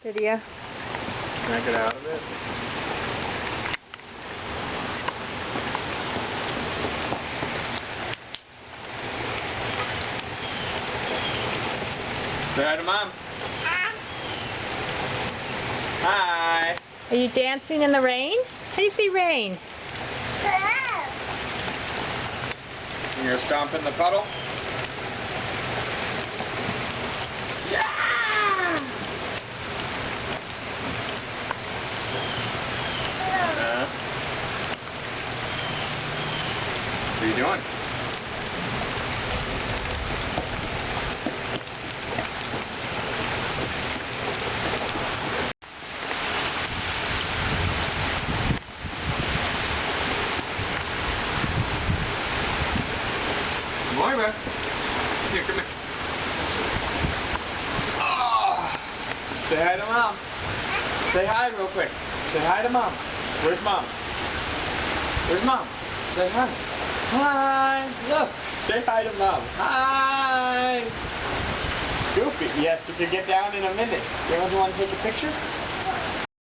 Video. Can I get out of it? Say hi to Mom. Hi. Are you dancing in the rain? How do you see rain? You gonna stomp in the puddle? Yeah! What are you doing? Moira! Here, come here. Oh. Say hi to Mom. Say hi real quick. Say hi to Mom. Where's Mom? Where's Mom? Say hi. Hi. Look. Say hi to Mom. Hi. Goofy. Yes, you can get down in a minute. You want to take a picture?